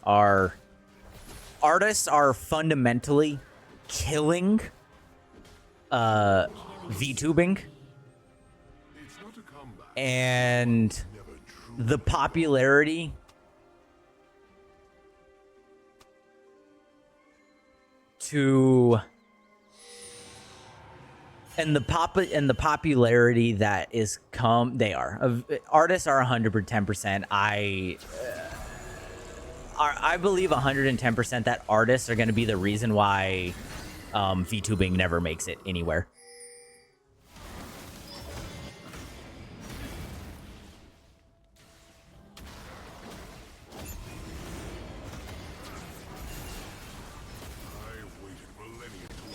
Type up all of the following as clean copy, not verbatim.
are artists are fundamentally killing VTubing, and the popularity to and the popularity that is artists are 110%. I believe 110% that artists are going to be the reason why VTubing never makes it anywhere.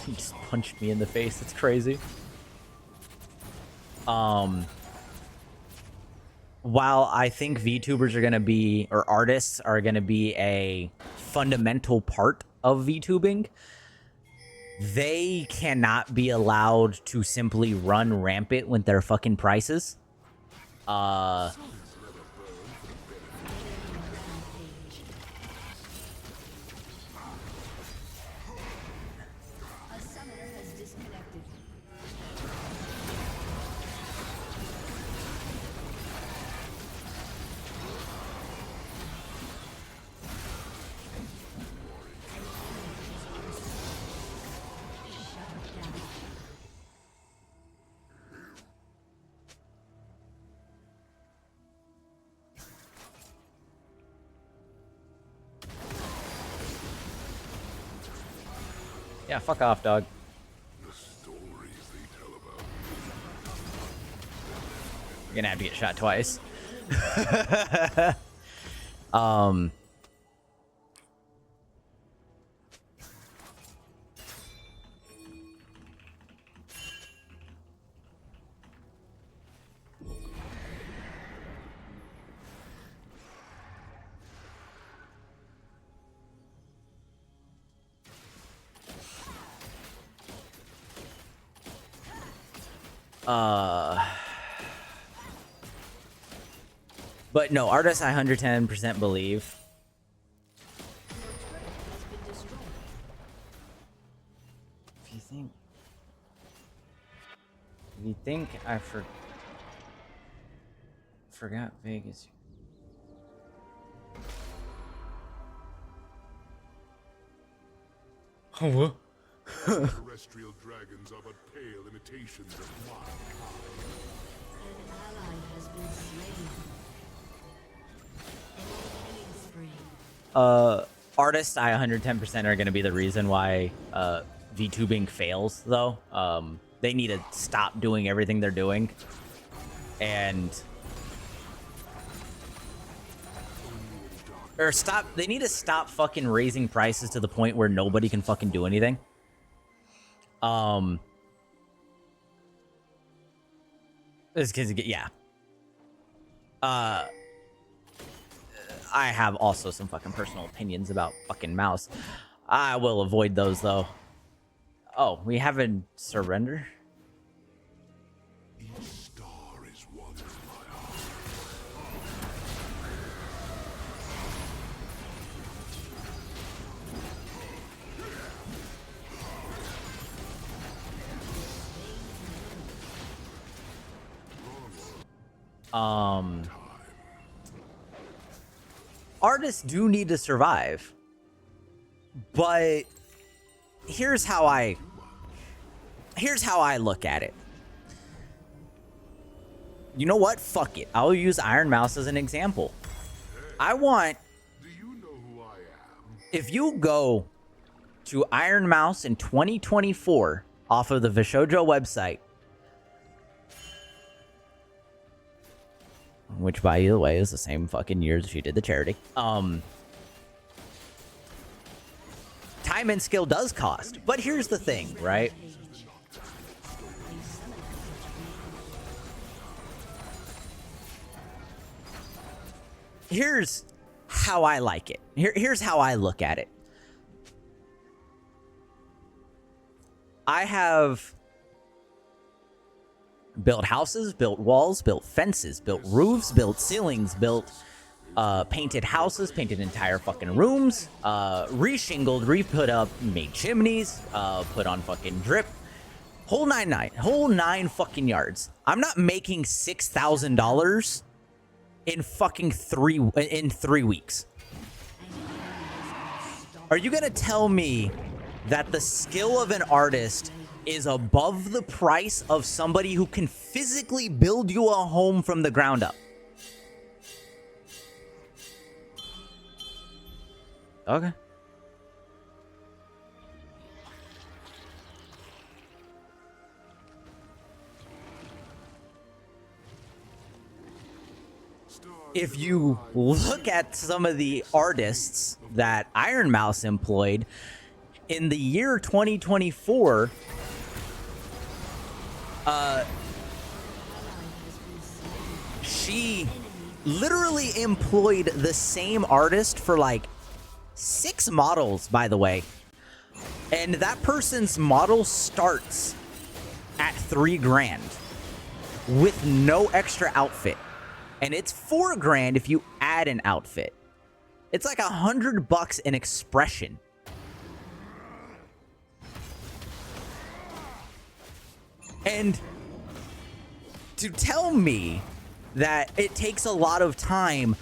He just punched me in the face. It's crazy. While I think VTubers are going to be, or artists are going to be, a fundamental part of VTubing, they cannot be allowed to simply run rampant with their fucking prices. Yeah, fuck off, dog. You're gonna have to get shot twice. But no, artists I 110% believe. If you think I forgot Vegas. Oh, what? Terrestrial dragons are but pale imitations of wild. An ally has been slain. Artists I 110% are going to be the reason why VTubing fails, though. They need to stop doing everything they're doing, and they need to stop fucking raising prices to the point where nobody can fucking do anything. This kid's, yeah. I have also some fucking personal opinions about fucking mouse. I will avoid those, though. Oh, we haven't surrender? Each star is one in my heart. Artists do need to survive, but here's how I look at it. You know what? Fuck it. I'll use Iron Mouse as an example. I want, Do you know who I am? if you go to Iron Mouse in 2024 off of the Vishojo website, which, by the way, is the same fucking year that she did the charity. Time and skill does cost, but here's the thing, right? Here's how I like it. Here's how I look at it. I have built houses, built walls, built fences, built roofs, built ceilings, built painted houses, painted entire fucking rooms, re-shingled, re-put up, made chimneys, put on fucking drip. Whole nine fucking yards. I'm not making $6,000 in fucking 3 weeks. Are you gonna tell me that the skill of an artist is above the price of somebody who can physically build you a home from the ground up? Okay. If you look at some of the artists that Iron Mouse employed in the year 2024, she literally employed the same artist for like 6 models, by the way. And that person's model starts at $3,000 with no extra outfit. And it's $4,000 if you add an outfit. It's like $100 in expression. And to tell me that it takes a lot of time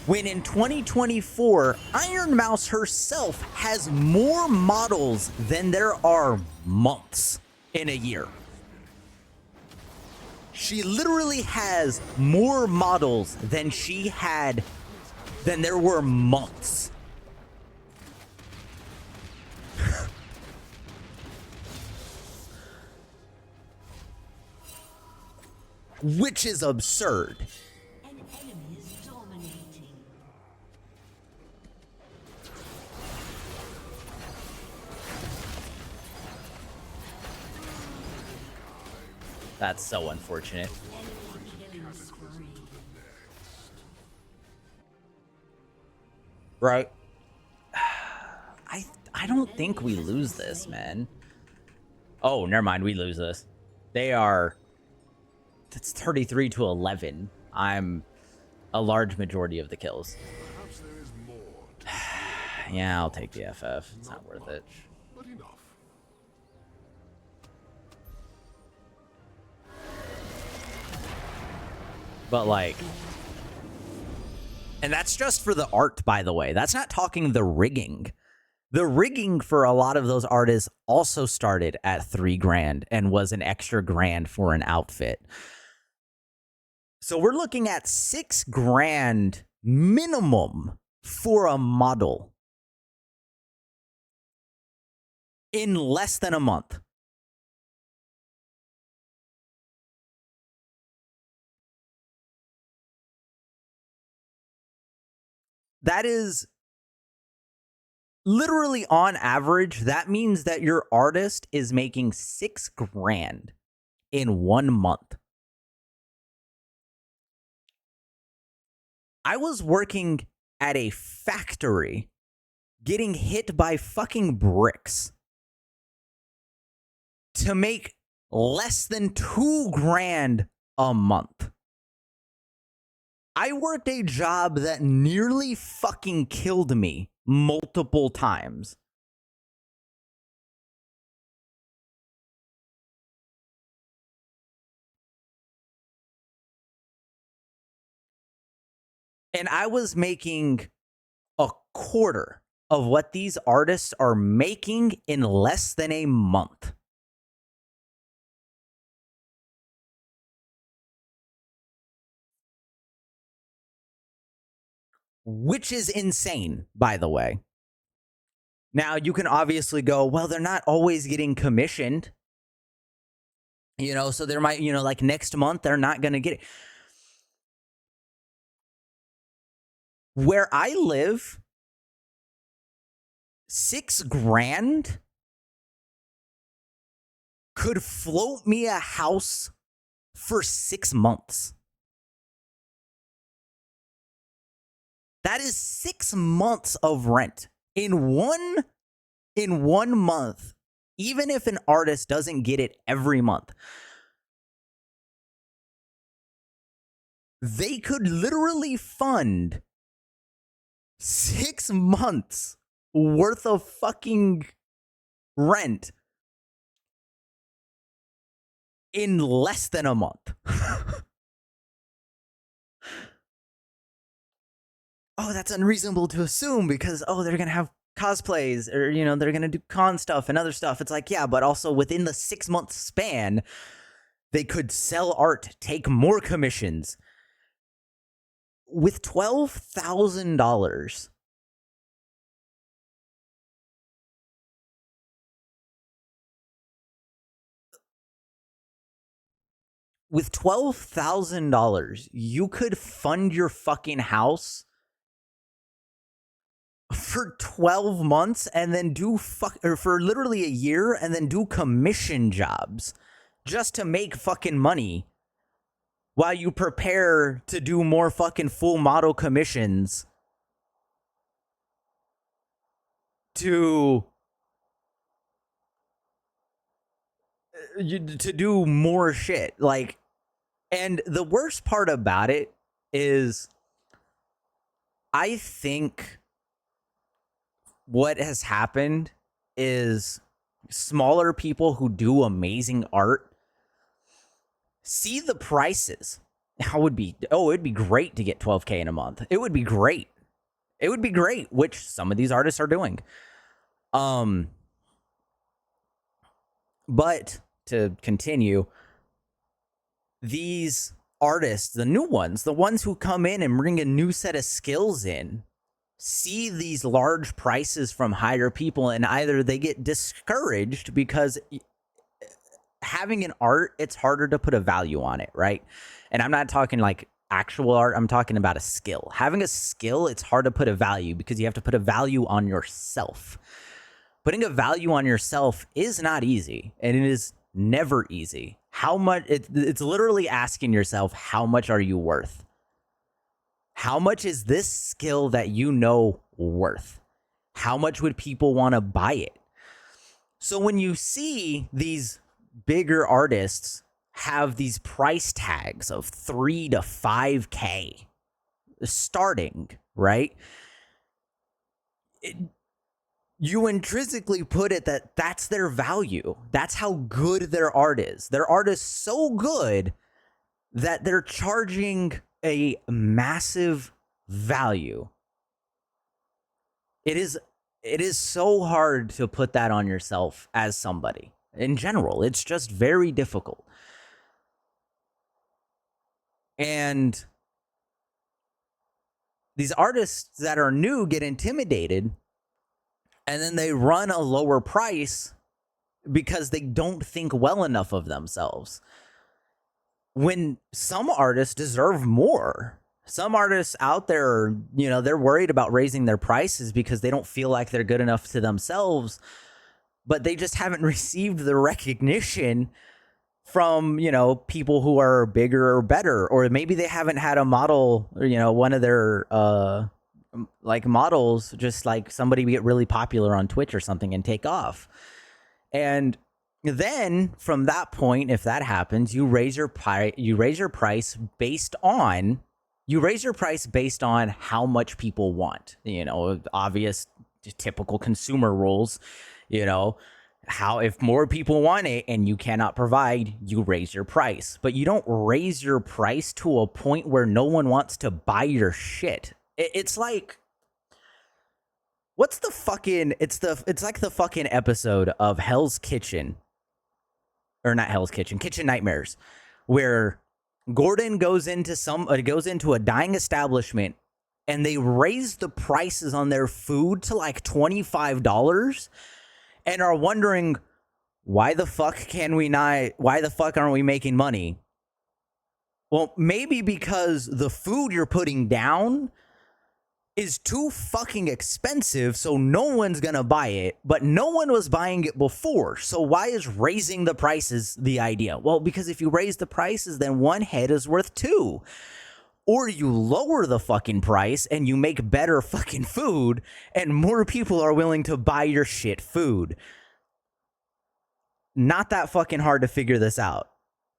when in 2024, Iron Mouse herself has more models than there are months in a year. She literally has more models than there were months. Which is absurd. An enemy is dominating. That's so unfortunate. Enemy killing spree. Right. I don't think we lose this, man. Oh, never mind. We lose this. They are... That's 33 to 11. I'm a large majority of the kills. Perhaps there is more to Yeah, I'll take the FF. It's not worth it. but enough. But like... And that's just for the art, by the way. That's not talking the rigging. The rigging for a lot of those artists also started at $3,000 and was an extra grand for an outfit. So we're looking at $6,000 minimum for a model in less than a month. That is literally on average. That means that your artist is making $6,000 in 1 month. I was working at a factory getting hit by fucking bricks to make less than $2,000 a month. I worked a job that nearly fucking killed me multiple times. And I was making a quarter of what these artists are making in less than a month. Which is insane, by the way. Now, you can obviously go, well, they're not always getting commissioned. You know, so there might, like next month, they're not going to get it. Where I live, $6,000 could float me a house for 6 months. That is 6 months of rent in one month. Even if an artist doesn't get it every month, they could literally fund 6 months worth of fucking rent in less than a month. Oh, that's unreasonable to assume because, oh, they're going to have cosplays or, you know, they're going to do con stuff and other stuff. It's like, yeah, but also within the 6 month span, they could sell art, take more commissions. With $12,000, you could fund your fucking house for 12 months and then do or for literally a year and then do commission jobs just to make fucking money while you prepare to do more fucking full model commissions to do more shit. Like, and the worst part about it is I think what has happened is smaller people who do amazing art see the prices. How would be, oh, it'd be great to get 12K in a month. It would be great. It would be great, which some of these artists are doing. But to continue, these artists, the new ones, the ones who come in and bring a new set of skills in, see these large prices from higher people, and either they get discouraged because having an art, it's harder to put a value on it, right? And I'm not talking like actual art, I'm talking about a skill. Having a skill, it's hard to put a value because you have to put a value on yourself. Putting a value on yourself is not easy, and it is never easy. How much? It's literally asking yourself, how much are you worth? How much is this skill that you know worth? How much would people want to buy it? So when you see these bigger artists have these price tags of 3 to 5K starting, right? You intrinsically put it that that's their value. That's how good their art is. Their art is so good that they're charging a massive value. It is so hard to put that on yourself as somebody. In general, it's just very difficult. And these artists that are new get intimidated, and then they run a lower price because they don't think well enough of themselves. When some artists deserve more. Some artists out there, you know, they're worried about raising their prices because they don't feel like they're good enough to themselves, but they just haven't received the recognition from, you know, people who are bigger or better, or maybe they haven't had a model, or, you know, one of their like models, just like somebody get really popular on Twitch or something and take off. And then from that point, if that happens, you raise your price based on how much people want, you know, obvious typical consumer rules, you know, how if more people want it and you cannot provide, you raise your price. But you don't raise your price to a point where no one wants to buy your shit. It's like, what's the fucking, it's like the fucking episode of Hell's Kitchen, or not Hell's Kitchen, Kitchen Nightmares, where Gordon goes into a dying establishment and they raise the prices on their food to like $25 and are wondering, why the fuck aren't we making money? Well, maybe because the food you're putting down is too fucking expensive, so no one's gonna buy it, but no one was buying it before. So why is raising the prices the idea? Well, because if you raise the prices, then one head is worth 2. Or you lower the fucking price and you make better fucking food and more people are willing to buy your shit food. Not that fucking hard to figure this out.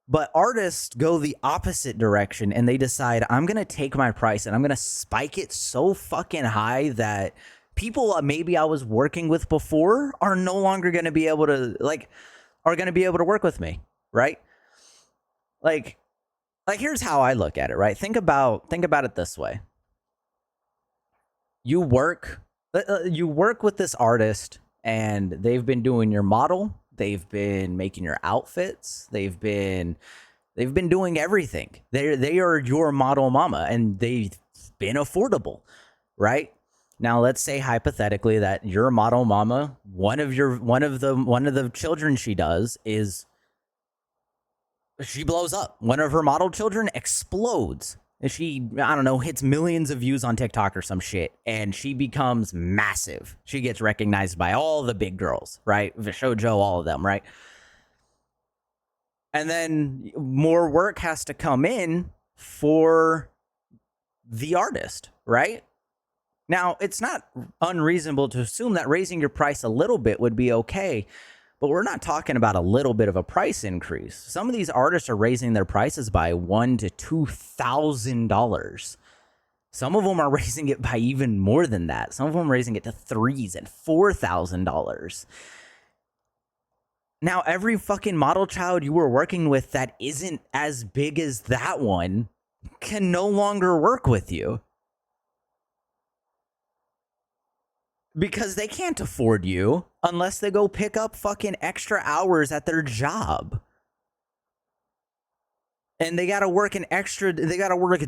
But artists go the opposite direction and they decide, I'm going to take my price and I'm going to spike it so fucking high that people maybe I was working with before are no longer going to be able to are going to be able to work with me, right? Like here's how I look at it, right? Think about it this way. You work with this artist and they've been doing your model, they've been making your outfits, they've been doing everything. They are your model mama and they've been affordable, right? Now let's say hypothetically that your model mama, one of the children she does is she blows up. One of her model children explodes. She, I don't know, hits millions of views on TikTok or some shit, and she becomes massive. She gets recognized by all the big girls, right? Shoujo, all of them, right? And then more work has to come in for the artist, right? Now, it's not unreasonable to assume that raising your price a little bit would be okay, but we're not talking about a little bit of a price increase. Some of these artists are raising their prices by $1,000 to $2,000. Some of them are raising it by even more than that. Some of them are raising it to $3,000 and $4,000. Now, every fucking model child you were working with that isn't as big as that one can no longer work with you. Because they can't afford you unless they go pick up fucking extra hours at their job. And they gotta work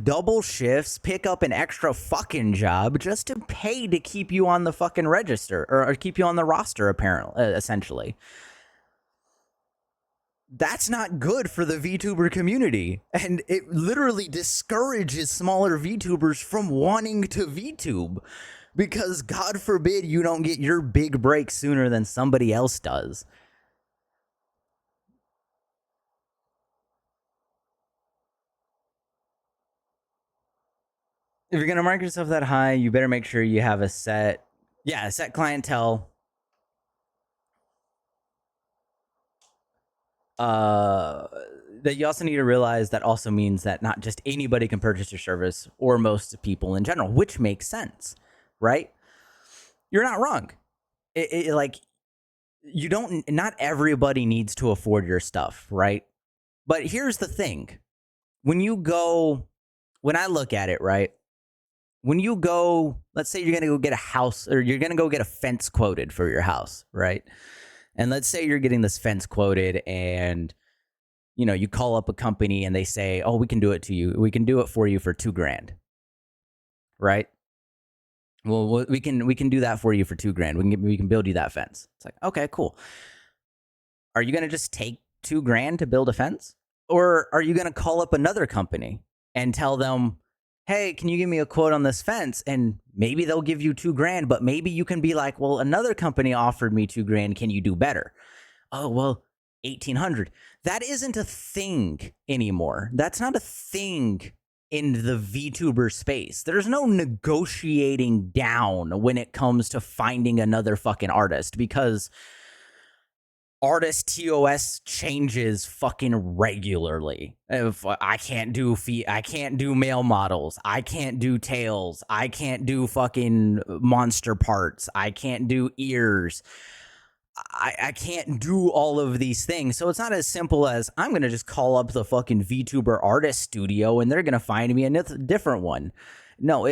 double shifts, pick up an extra fucking job just to pay to keep you on the fucking register or keep you on the roster, apparently, essentially. That's not good for the VTuber community. And it literally discourages smaller VTubers from wanting to VTube. Because God forbid you don't get your big break sooner than somebody else does. If you're going to market yourself that high, you better make sure you have a set clientele. That you also need to realize that also means that not just anybody can purchase your service or most people in general, which makes sense. Right? You're not wrong. Not everybody needs to afford your stuff, right? But here's the thing. When I look at it, right? When you go, let's say you're going to go get a house or you're going to go get a fence quoted for your house, right? And let's say you're getting this fence quoted and, you call up a company and they say, oh, we can do it to you. We can do it for you for $2,000, right? Well, we can do that for you for $2,000. We can build you that fence. It's like, okay, cool. Are you going to just take $2,000 to build a fence? Or are you going to call up another company and tell them, hey, can you give me a quote on this fence? And maybe they'll give you $2,000, but maybe you can be like, well, another company offered me $2,000. Can you do better? Oh, well, $1,800. That isn't a thing anymore. That's not a thing in the VTuber space. There's no negotiating down when it comes to finding another fucking artist because artist TOS changes fucking regularly. If I can't do male models, I can't do tails, I can't do fucking monster parts, I can't do ears. I can't do all of these things. So it's not as simple as I'm going to just call up the fucking VTuber artist studio and they're going to find me a different one. No,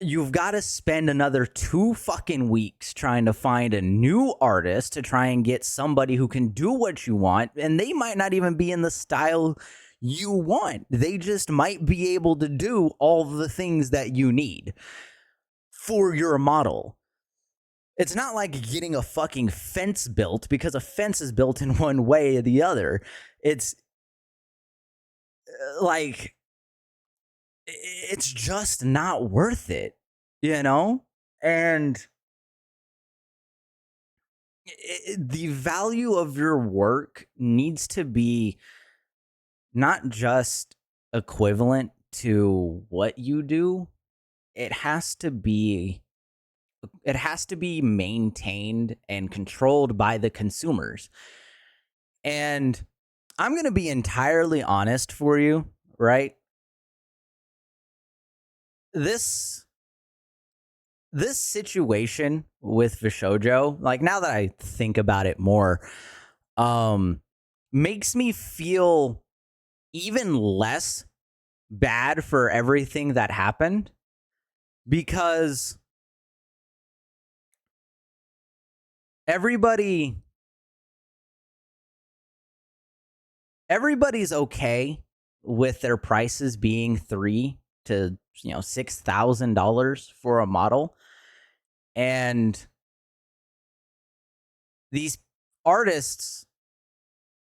you've got to spend another 2 fucking weeks trying to find a new artist to try and get somebody who can do what you want. And they might not even be in the style you want. They just might be able to do all the things that you need for your model. It's not like getting a fucking fence built because a fence is built in one way or the other. It's like, it's just not worth it, And the value of your work needs to be not just equivalent to what you do. It has to be maintained and controlled by the consumers. And I'm going to be entirely honest for you, right? This situation with Vishojo, like now that I think about it more, makes me feel even less bad for everything that happened, because everybody's okay with their prices being $3,000 to $6,000 for a model, and these artists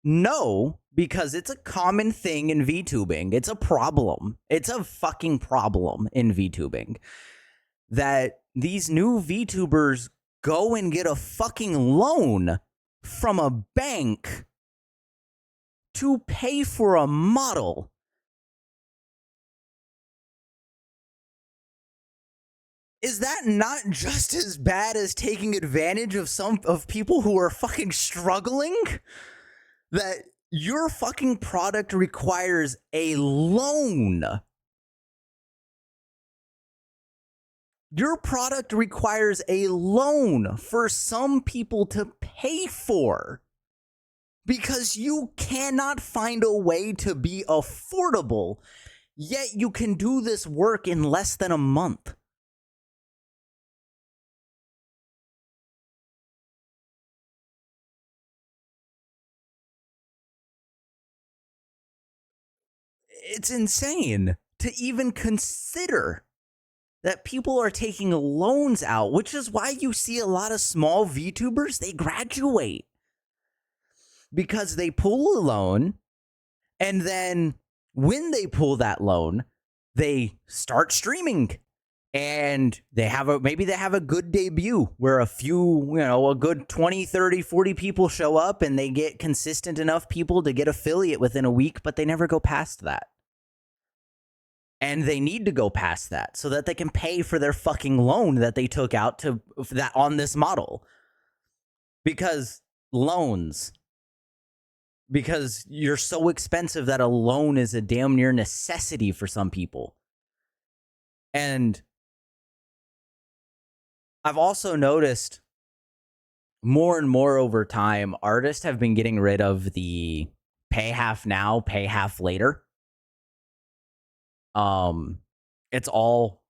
know, because it's a common thing in VTubing. It's a problem. It's a fucking problem in VTubing that these new VTubers go and get a fucking loan from a bank to pay for a model. Is that not just as bad as taking advantage of some of people who are fucking struggling? That your fucking product requires a loan. Your product requires a loan for some people to pay for, because you cannot find a way to be affordable, yet you can do this work in less than a month. It's insane to even consider that people are taking loans out, which is why you see a lot of small VTubers, they graduate because they pull a loan, and then when they pull that loan, they start streaming, and maybe they have a good debut where a good 20, 30, 40 people show up, and they get consistent enough people to get affiliate within a week, but they never go past that. And they need to go past that so that they can pay for their fucking loan that they took out on this model. Because you're so expensive that a loan is a damn near necessity for some people. And I've also noticed more and more over time, artists have been getting rid of the pay half now, pay half later.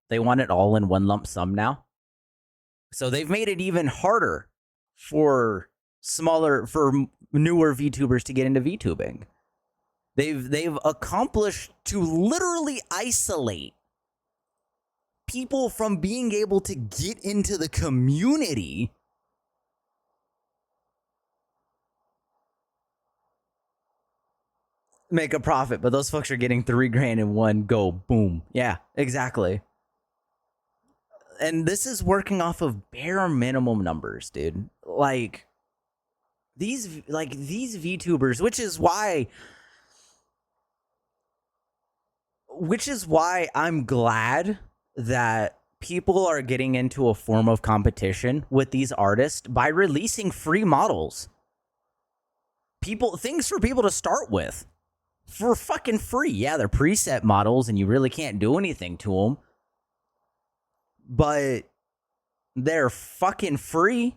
They want it all in one lump sum now. So they've made it even harder for newer VTubers to get into VTubing. They've accomplished to literally isolate people from being able to get into the community. Make a profit, but those folks are getting $3,000 in one go. Boom. Yeah, exactly. And this is working off of bare minimum numbers, dude. Like these VTubers, which is why I'm glad that people are getting into a form of competition with these artists by releasing free models. Things for people to start with. For fucking free. Yeah, they're preset models and you really can't do anything to them. But they're fucking free.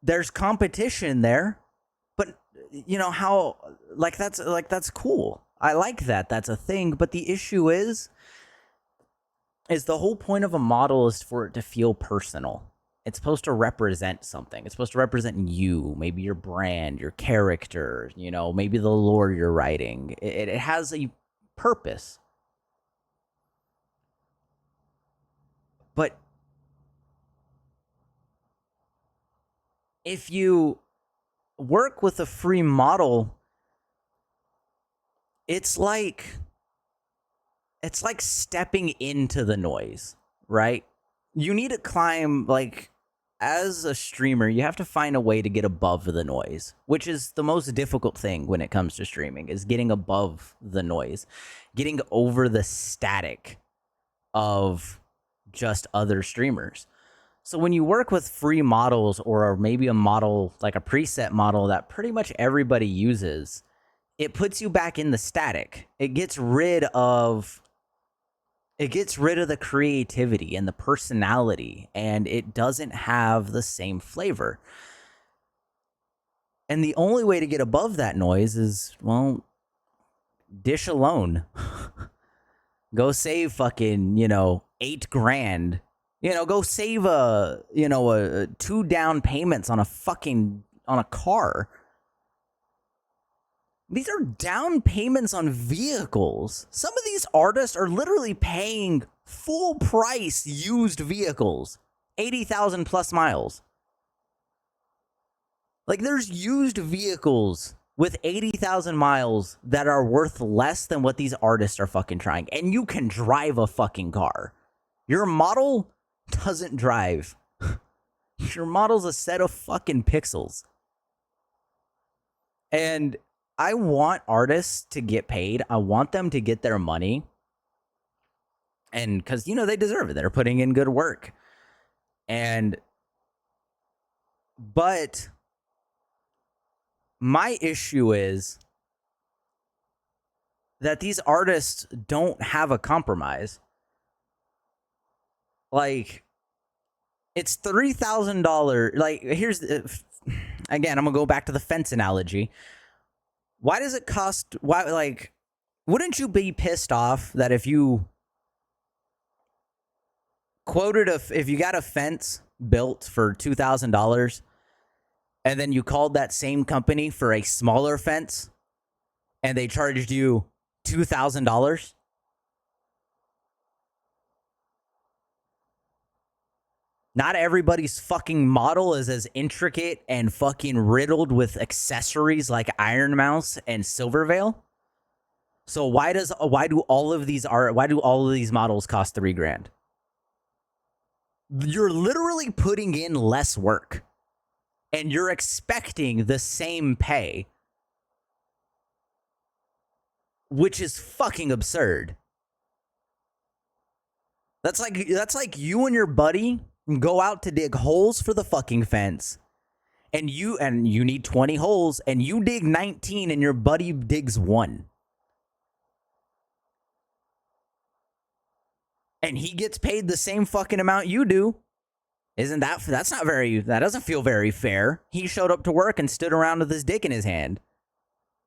There's competition there. But you know how that's cool. I like that. That's a thing, but the issue is the whole point of a model is for it to feel personal. It's supposed to represent something. It's supposed to represent you, maybe your brand, your character, maybe the lore you're writing. It has a purpose. But if you work with a free model, it's like stepping into the noise, right? You need to climb, as a streamer, you have to find a way to get above the noise, which is the most difficult thing when it comes to streaming, is getting above the noise, getting over the static of just other streamers. So when you work with free models or maybe a model like a preset model that pretty much everybody uses, it puts you back in the static. It gets rid of the creativity and the personality, and it doesn't have the same flavor. And the only way to get above that noise is, well, dish alone. Go save fucking, $8,000. Go save a 2 down payments on a car. These are down payments on vehicles. Some of these artists are literally paying full price used vehicles, 80,000 plus miles. Like, there's used vehicles with 80,000 miles that are worth less than what these artists are fucking trying. And you can drive a fucking car. Your model doesn't drive. Your model's a set of fucking pixels. And I want artists to get paid. I want them to get their money. And because, they deserve it. They're putting in good work. But my issue is that these artists don't have a compromise. Like, it's $3,000. Like, again, I'm going to go back to the fence analogy. Why does it cost, wouldn't you be pissed off that if you if you got a fence built for $2,000 and then you called that same company for a smaller fence and they charged you $2,000? Not everybody's fucking model is as intricate and fucking riddled with accessories like Iron Mouse and Silverveil. So why do all of these models cost $3,000? You're literally putting in less work and you're expecting the same pay, which is fucking absurd. That's like you and your buddy go out to dig holes for the fucking fence, and you need 20 holes, and you dig 19 and your buddy digs 1. And he gets paid the same fucking amount you do. That doesn't feel very fair. He showed up to work and stood around with his dick in his hand.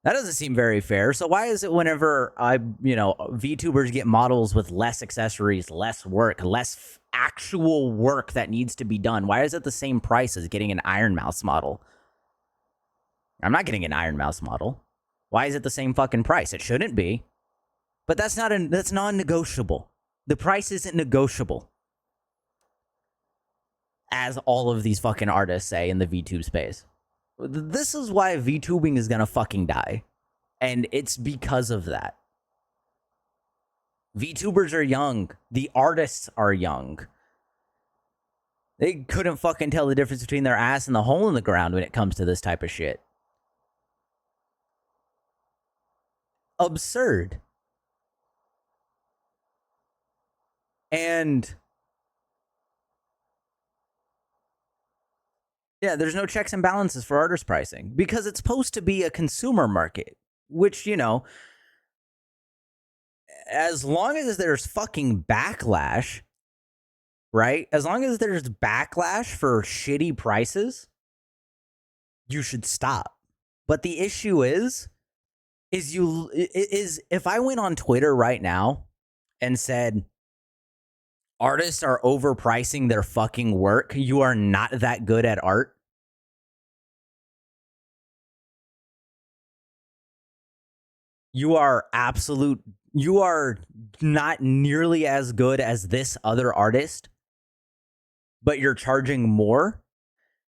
That doesn't seem very fair. So why is it whenever VTubers get models with less accessories, less work, less actual work that needs to be done, why is it the same price as getting an Iron Mouse model? I'm not getting an Iron Mouse model. Why is it the same fucking price? It shouldn't be. But that's non-negotiable. The price isn't negotiable, as all of these fucking artists say in the VTube space. This is why VTubing is gonna fucking die. And it's because of that. VTubers are young. The artists are young. They couldn't fucking tell the difference between their ass and the hole in the ground when it comes to this type of shit. Absurd. And yeah, there's no checks and balances for artist pricing because it's supposed to be a consumer market, which, as long as there's fucking backlash, right? As long as there's backlash for shitty prices, you should stop. But the issue is if I went on Twitter right now and said, artists are overpricing their fucking work, you are not that good at art, you are not nearly as good as this other artist, but you're charging more,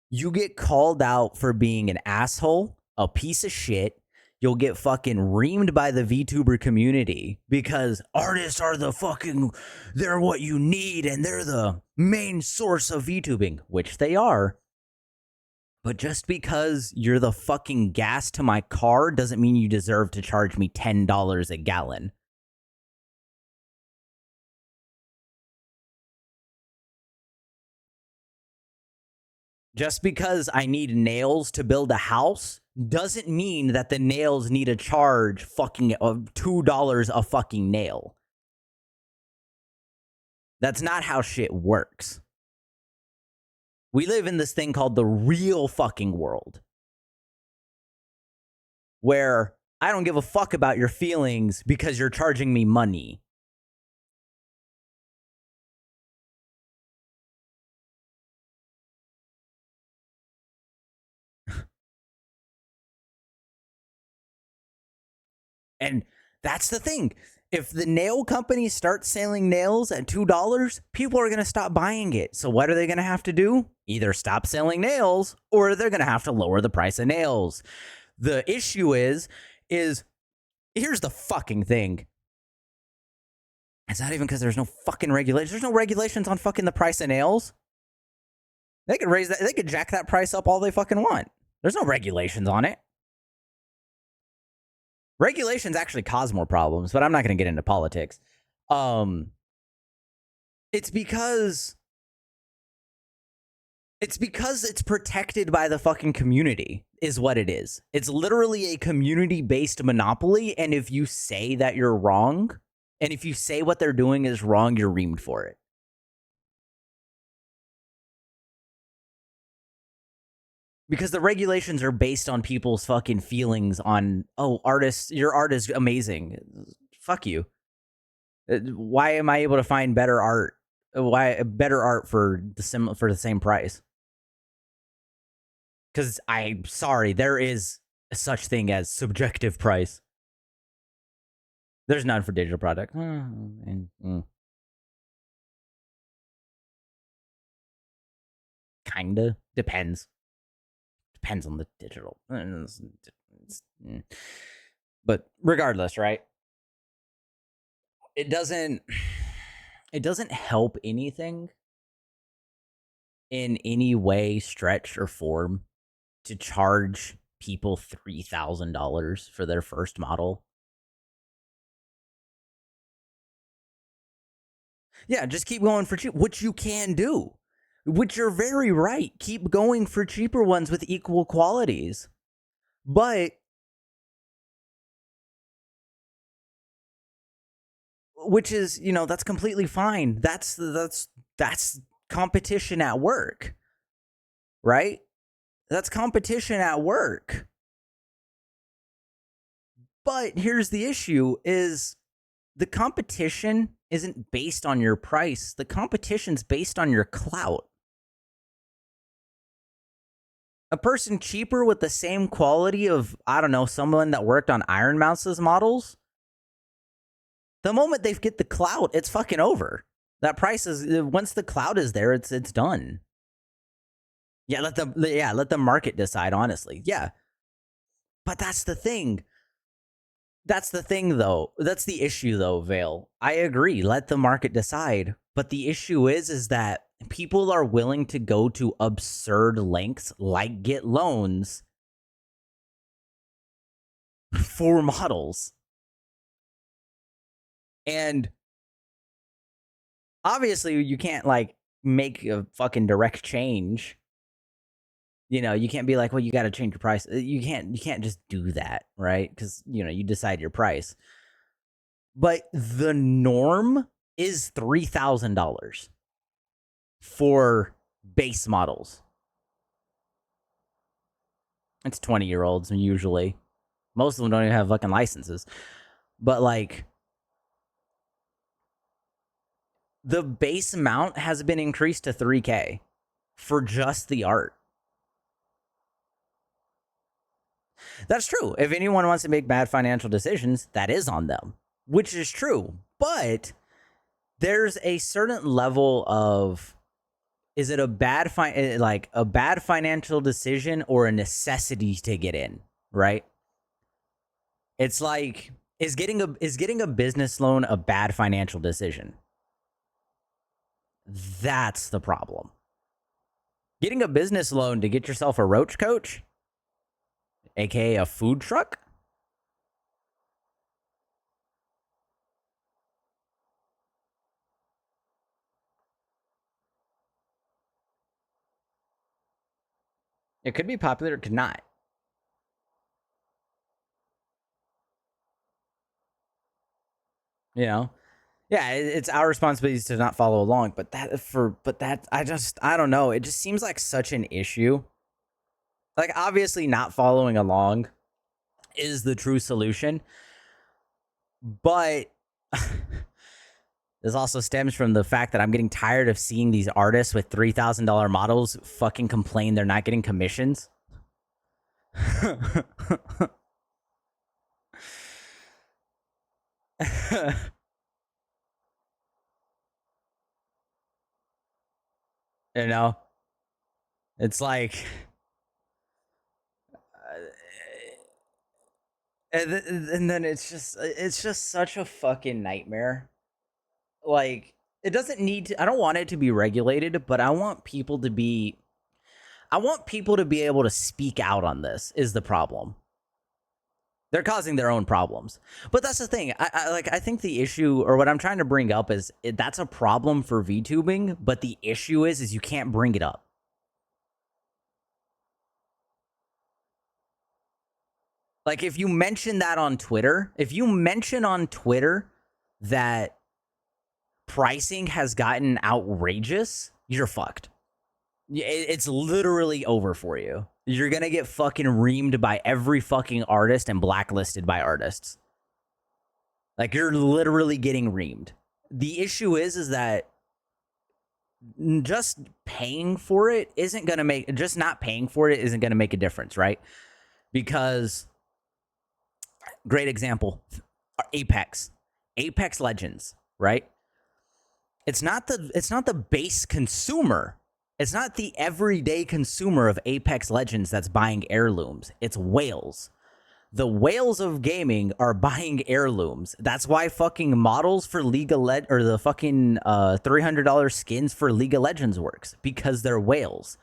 you get called out for being an asshole, a piece of shit. You'll get fucking reamed by the VTuber community because artists are they're what you need and they're the main source of VTubing, which they are. But just because you're the fucking gas to my car doesn't mean you deserve to charge me $10 a gallon. Just because I need nails to build a house doesn't mean that the nails need to charge fucking $2 a fucking nail. That's not how shit works. We live in this thing called the real fucking world, where I don't give a fuck about your feelings because you're charging me money. And that's the thing. If the nail companies start selling nails at $2, people are going to stop buying it. So what are they going to have to do? Either stop selling nails or they're going to have to lower the price of nails. The issue is here's the fucking thing. It's not even because there's no fucking regulations. There's no regulations on fucking the price of nails. They could raise that. They could jack that price up all they fucking want. There's no regulations on it. Regulations actually cause more problems, but I'm not going to get into politics. It's because it's protected by the fucking community is what it is. It's literally a community-based monopoly, and if you say that you're wrong, and if you say what they're doing is wrong, you're reamed for it. Because the regulations are based on people's fucking feelings on, oh, artists, your art is amazing. Fuck you. Why am I able to find better art? Why better art for the same price? Because I'm sorry, there is such thing as subjective price. There's none for digital product. Kinda depends. Depends on the digital. But regardless, right? It doesn't help anything in any way, stretch, or form to charge people $3,000 for their first model. Yeah, just keep going for cheap, which you can do, which you're very right. Keep going for cheaper ones with equal qualities. But which is, that's completely fine. That's competition at work. Right? That's competition at work. But here's the issue is the competition isn't based on your price. The competition's based on your clout. A person cheaper with the same quality of, I don't know, someone that worked on Iron Mouse's models, the moment they get the clout, it's fucking over. That price is, once the clout is there, it's done. Yeah, let the market decide, honestly. Yeah. But that's the thing. That's the thing, though. That's the issue, though, Vale. I agree. Let the market decide. But the issue is that people are willing to go to absurd lengths, like get loans for models. And obviously, you can't make a fucking direct change. You can't be like, well, you got to change your price. You can't just do that, right? Because you decide your price. But the norm is $3,000 for base models. It's 20-year-olds usually. Most of them don't even have fucking licenses. But the base amount has been increased to $3K for just the art. That's true. If anyone wants to make bad financial decisions, that is on them, which is true. But there's a certain level of, is it a bad financial decision or a necessity to get in, right? It's like, is getting a business loan a bad financial decision? That's the problem. Getting a business loan to get yourself a roach coach, aka a food truck, It could be popular, it could not. You know? Yeah, it's our responsibility to not follow along, but I don't know. It just seems like such an issue. Like, obviously, not following along is the true solution, but this also stems from the fact that I'm getting tired of seeing these artists with $3,000 models fucking complain they're not getting commissions. You know, it's like, and then it's just such a fucking nightmare. Like, it doesn't need to. I don't want it to be regulated, but I want people to be. I want people to be able to speak out on this. Is the problem? They're causing their own problems. But that's the thing. I think the issue, or what I'm trying to bring up, is that's a problem for VTubing. But the issue is you can't bring it up. Like, if you mention that on Twitter, if you mention on Twitter that pricing has gotten outrageous, you're fucked. It's literally over for you. You're gonna get fucking reamed by every fucking artist and blacklisted by artists. Like, you're literally getting reamed. The issue is that just paying for it isn't gonna make, just not paying for it isn't gonna make a difference, right? Because, great example, Apex Legends, right? It's not the base consumer. It's not the everyday consumer of Apex Legends that's buying heirlooms. It's whales. The whales of gaming are buying heirlooms. That's why fucking models for League of Legends, or the fucking $300 skins for League of Legends works, because they're whales.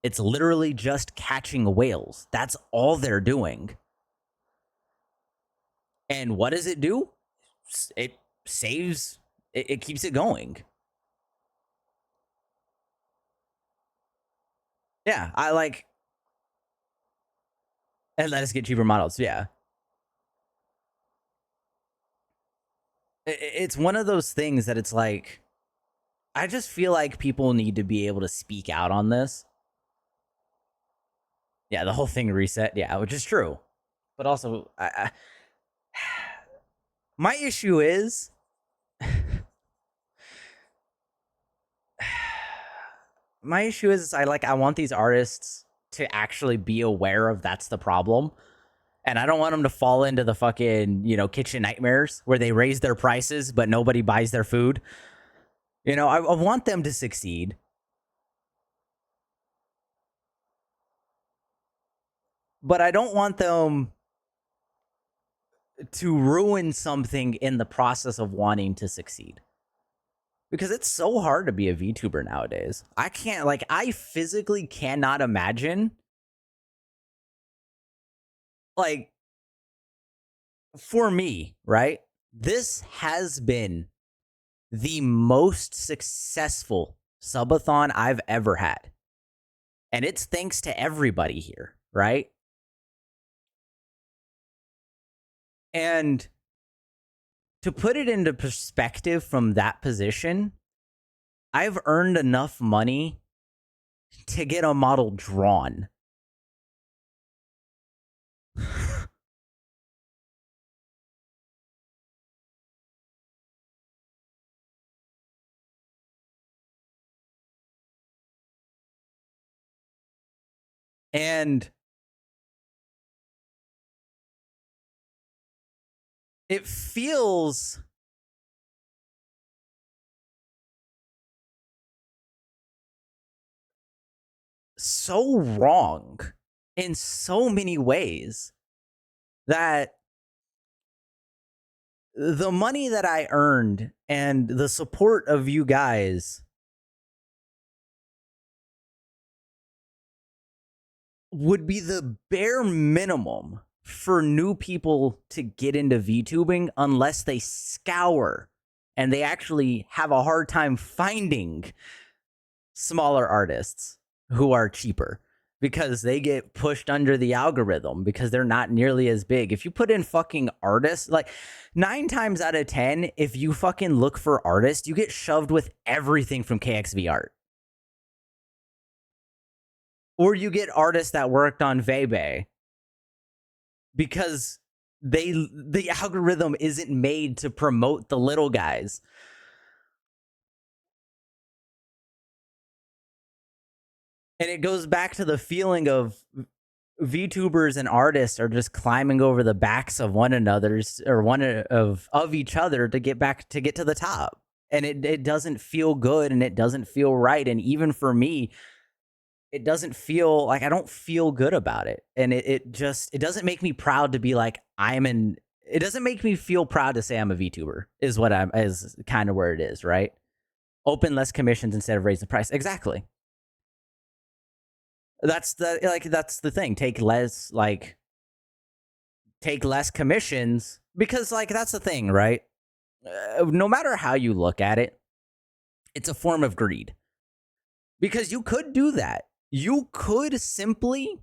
It's literally just catching whales. That's all they're doing. And what does it do? It saves, it keeps it going. Yeah, I like, and let us get cheaper models. Yeah. It's one of those things that it's like, I just feel like people need to be able to speak out on this. Yeah, the whole thing reset. Yeah, which is true. But also, my issue is, I want these artists to actually be aware of that's the problem. And I don't want them to fall into the fucking, kitchen nightmares where they raise their prices, but nobody buys their food. I want them to succeed. But I don't want them to ruin something in the process of wanting to succeed. Because it's so hard to be a VTuber nowadays. I physically cannot imagine, like, for me, right? This has been the most successful subathon I've ever had. And it's thanks to everybody here, right? And to put it into perspective from that position, I've earned enough money to get a model drawn. And it feels so wrong in so many ways that the money that I earned and the support of you guys would be the bare minimum for new people to get into VTubing, unless they scour and they actually have a hard time finding smaller artists who are cheaper. because they get pushed under the algorithm because they're not nearly as big. If you put in fucking artists, like 9 times out of 10, if you fucking look for artists, you get shoved with everything from KXV art. Or you get artists that worked on Vebe because the algorithm isn't made to promote the little guys. And it goes back to the feeling of VTubers and artists are just climbing over the backs of one another's or of each other to get to the top. And it doesn't feel good and it doesn't feel right. And even for me, it doesn't feel like I don't feel good about it. And it doesn't make me proud to be like it doesn't make me feel proud to say I'm a VTuber is kind of where it is, right? Open less commissions instead of raising the price. Exactly. That's the thing. Take less commissions because that's the thing, right? No matter how you look at it, it's a form of greed. Because you could do that. You could simply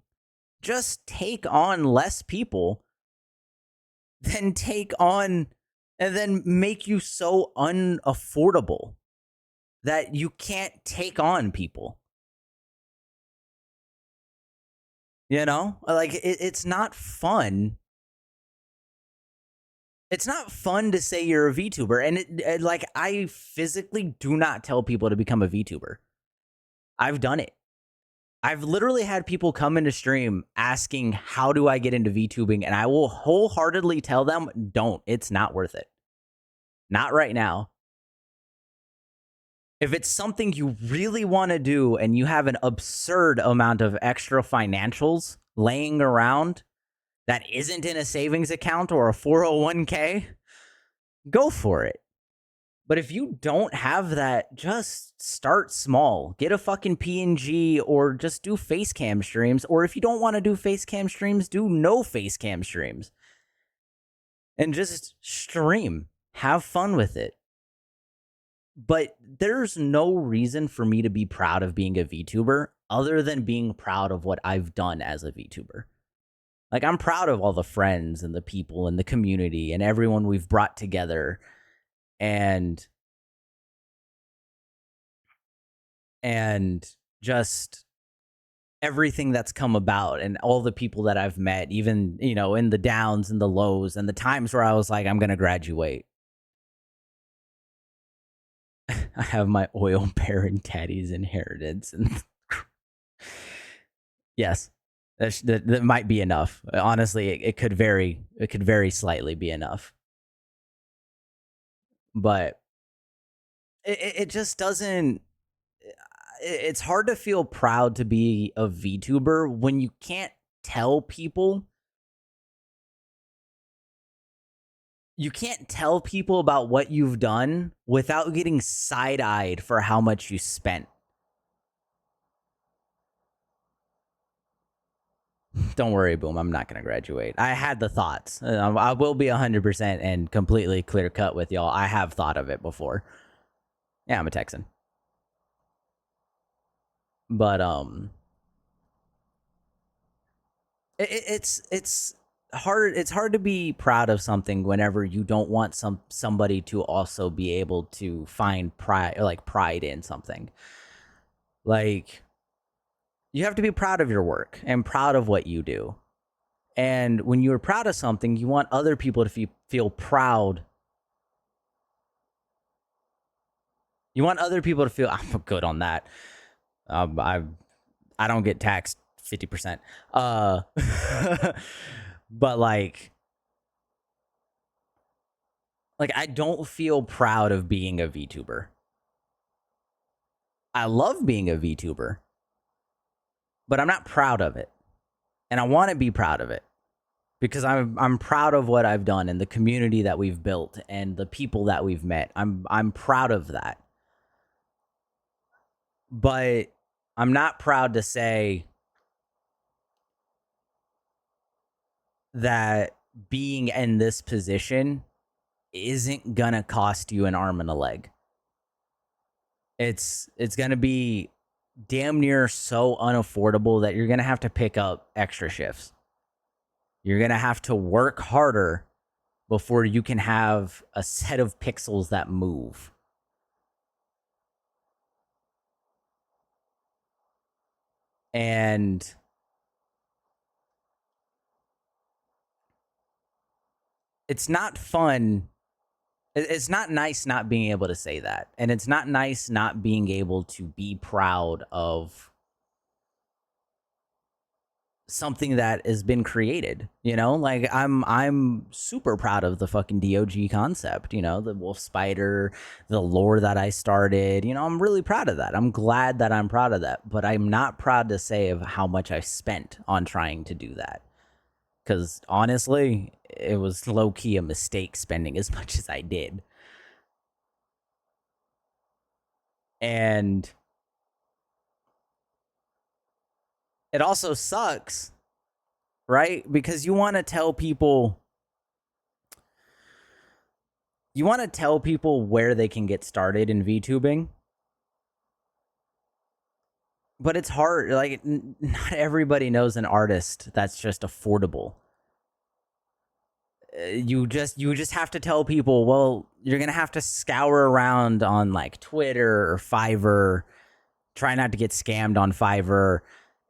just take on less people than take on and then make you so unaffordable that you can't take on people. You know, like it's not fun. It's not fun to say you're a VTuber. And I physically do not tell people to become a VTuber. I've done it. I've literally had people come into stream asking, how do I get into VTubing? And I will wholeheartedly tell them, don't. It's not worth it. Not right now. If it's something you really want to do and you have an absurd amount of extra financials laying around that isn't in a savings account or a 401k, go for it. But if you don't have that, just start small. Get a fucking PNG or just do face cam streams. Or if you don't want to do face cam streams, do no face cam streams. And just stream. Have fun with it. But there's no reason for me to be proud of being a VTuber other than being proud of what I've done as a VTuber. Like, I'm proud of all the friends and the people and the community and everyone we've brought together. And just everything that's come about and all the people that I've met, even, in the downs and the lows and the times where I was like, I'm going to graduate. I have my oil baron daddy's inheritance. And yes, that might be enough. Honestly, it could very slightly be enough. But it just doesn't. It's hard to feel proud to be a VTuber when you can't tell people. You can't tell people about what you've done without getting side-eyed for how much you spent. Don't worry, Boom. I'm not going to graduate. I had the thoughts. I will be 100% and completely clear-cut with y'all. I have thought of it before. Yeah, I'm a Texan. But it's hard. It's hard to be proud of something whenever you don't want somebody to also be able to find pride in something. Like, you have to be proud of your work and proud of what you do. And when you're proud of something, you want other people to feel proud. You want other people to feel, I'm good on that. I don't get taxed 50%. But like I don't feel proud of being a VTuber. I love being a VTuber, but I'm not proud of it. And I want to be proud of it because I'm proud of what I've done and the community that we've built and the people that we've met. I'm proud of that. But I'm not proud to say that being in this position isn't gonna cost you an arm and a leg. It's gonna be damn near so unaffordable that you're going to have to pick up extra shifts. You're going to have to work harder before you can have a set of pixels that move. And it's not fun. It's not nice not being able to say that. And it's not nice not being able to be proud of something that has been created, you know? Like I'm super proud of the fucking DOG concept, you know, the wolf spider, the lore that I started. You know, I'm really proud of that. I'm glad that I'm proud of that, but I'm not proud to say of how much I spent on trying to do that. Cuz honestly, it was low key a mistake spending as much as I did. And it also sucks, right? Because you want to tell people where they can get started in VTubing. But it's hard. Like not everybody knows an artist that's just affordable. You just have to tell people, well, you're going to have to scour around on like Twitter or Fiverr. Try not to get scammed on Fiverr,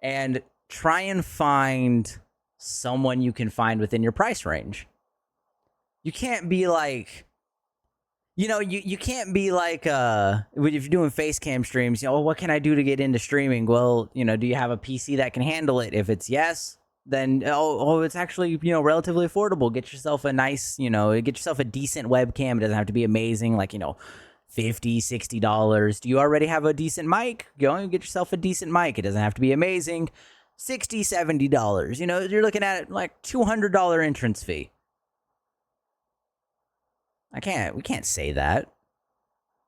and try and find someone you can find within your price range. You can't be like, you know, you can't be like, if you're doing face cam streams, you know, what can I do to get into streaming? Well, you know, do you have a PC that can handle it? If it's yes, then, it's actually, you know, relatively affordable. Get yourself a nice, you know, get yourself a decent webcam. It doesn't have to be amazing, like, you know, $50, $60. Do you already have a decent mic? Go and get yourself a decent mic. It doesn't have to be amazing. $60, $70. You know, you're looking at like $200 entrance fee. We can't say that.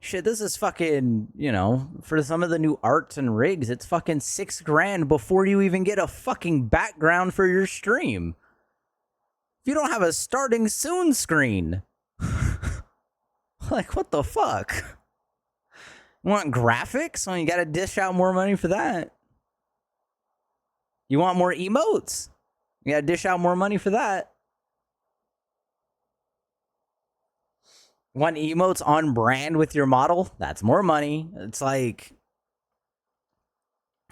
Shit, this is fucking, you know, for some of the new arts and rigs, it's fucking $6,000 before you even get a fucking background for your stream. If you don't have a starting soon screen. Like, what the fuck? You want graphics? Well, you gotta dish out more money for that. You want more emotes? You gotta dish out more money for that. Want emotes on brand with your model? That's more money. It's like,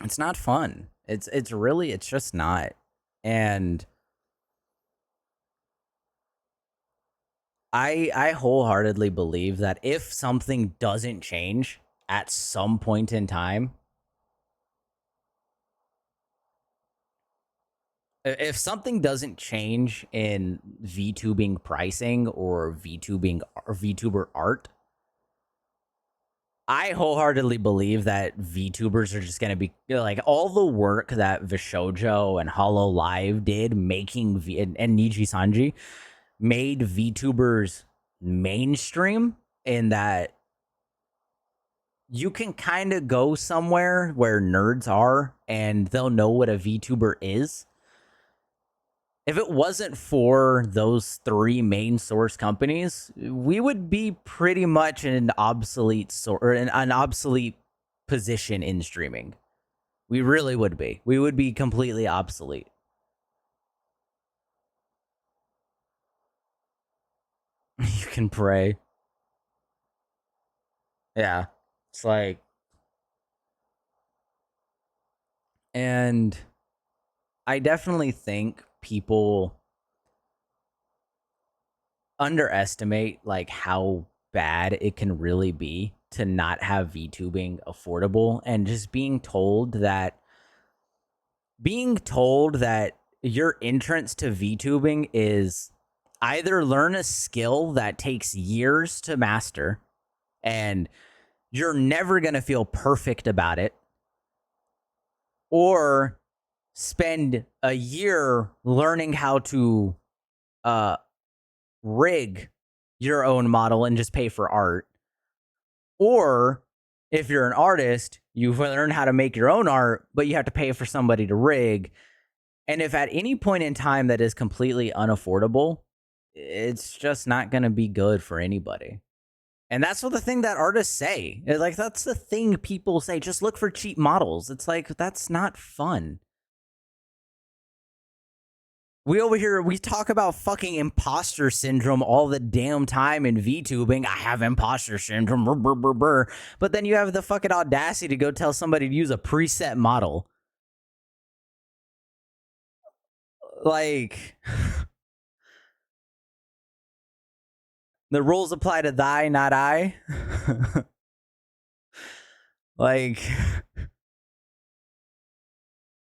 it's not fun. It's just not. And I wholeheartedly believe that if something doesn't change at some point in time, if something doesn't change in VTubing pricing or VTuber art, I wholeheartedly believe that VTubers are just going to be, you know, like all the work that Vishojo and Hollow Live did making and Niji Sanji made VTubers mainstream, in that you can kind of go somewhere where nerds are and they'll know what a VTuber is. If it wasn't for those three main source companies, we would be pretty much in an obsolete an obsolete position in streaming. We really would be. We would be completely obsolete. You can pray. Yeah. It's like, and I definitely think people underestimate like how bad it can really be to not have VTubing affordable, and just being told that your entrance to VTubing is either learn a skill that takes years to master and you're never going to feel perfect about it, or spend a year learning how to rig your own model and just pay for art. Or if you're an artist, you learn how to make your own art, but you have to pay for somebody to rig. And if at any point in time that is completely unaffordable, it's just not going to be good for anybody. And that's what the thing that artists say. Like, that's the thing people say. Just look for cheap models. It's like, that's not fun. We over here, we talk about fucking imposter syndrome all the damn time in VTubing. I have imposter syndrome. Brr, brr, brr, brr. But then you have the fucking audacity to go tell somebody to use a preset model. Like, the rules apply to thy, not I. Like,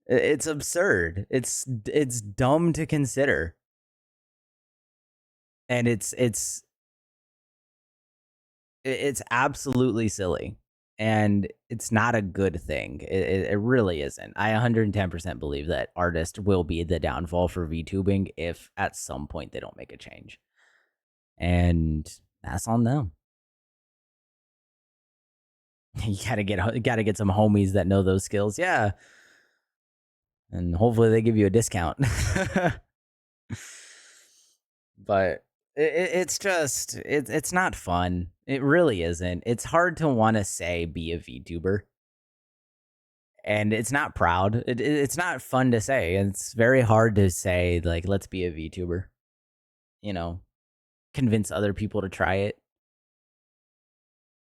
it's absurd. It's dumb to consider. And it's absolutely silly. And it's not a good thing. It really isn't. I 110% believe that artists will be the downfall for VTubing if at some point they don't make a change. And that's on them. You gotta get some homies that know those skills. Yeah. And hopefully they give you a discount. But it's just it's not fun. It really isn't. It's hard to want to say be a VTuber, and it's not proud. It's not fun to say. It's very hard to say like let's be a VTuber. You know, convince other people to try it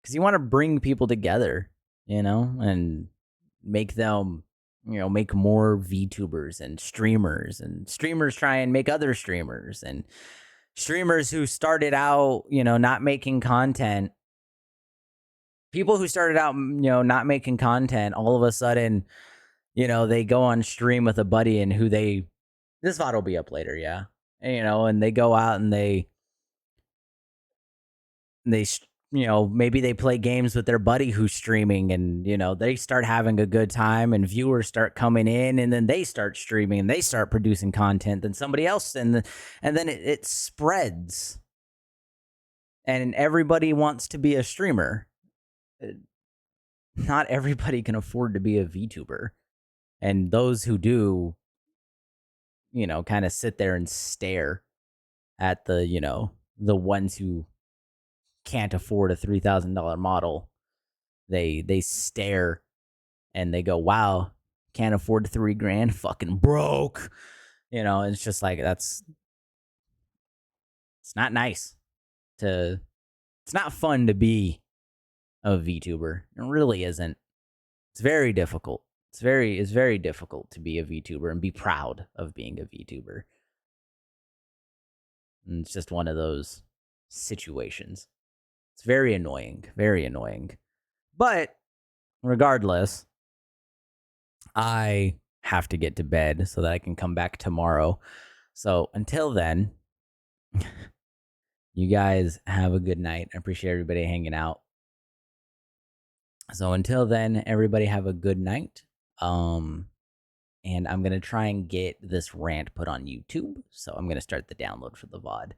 because you want to bring people together. You know, and make them make more VTubers and streamers try and make other streamers and streamers who started out, not making content. People who started out, not making content, all of a sudden, they go on stream with a buddy and this VOD will be up later, yeah. And they go out and they maybe they play games with their buddy who's streaming and, they start having a good time and viewers start coming in and then they start streaming and they start producing content. Then somebody else and then it spreads and everybody wants to be a streamer. Not everybody can afford to be a VTuber. And those who do, kind of sit there and stare at the ones who can't afford a $3,000 model. They stare and they go, wow, can't afford $3,000, fucking broke. It's just like it's not nice it's not fun to be a VTuber. It really isn't. It's very difficult. It's very difficult to be a VTuber and be proud of being a VTuber. And it's just one of those situations. It's very annoying, very annoying. But regardless, I have to get to bed so that I can come back tomorrow. So until then, you guys have a good night. I appreciate everybody hanging out. So until then, everybody have a good night. And I'm going to try and get this rant put on YouTube. So I'm going to start the download for the VOD.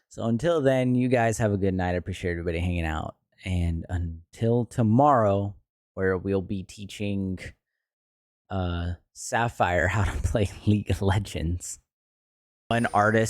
So until then, you guys have a good night. I appreciate everybody hanging out. And until tomorrow, where we'll be teaching Sapphire how to play League of Legends. One artist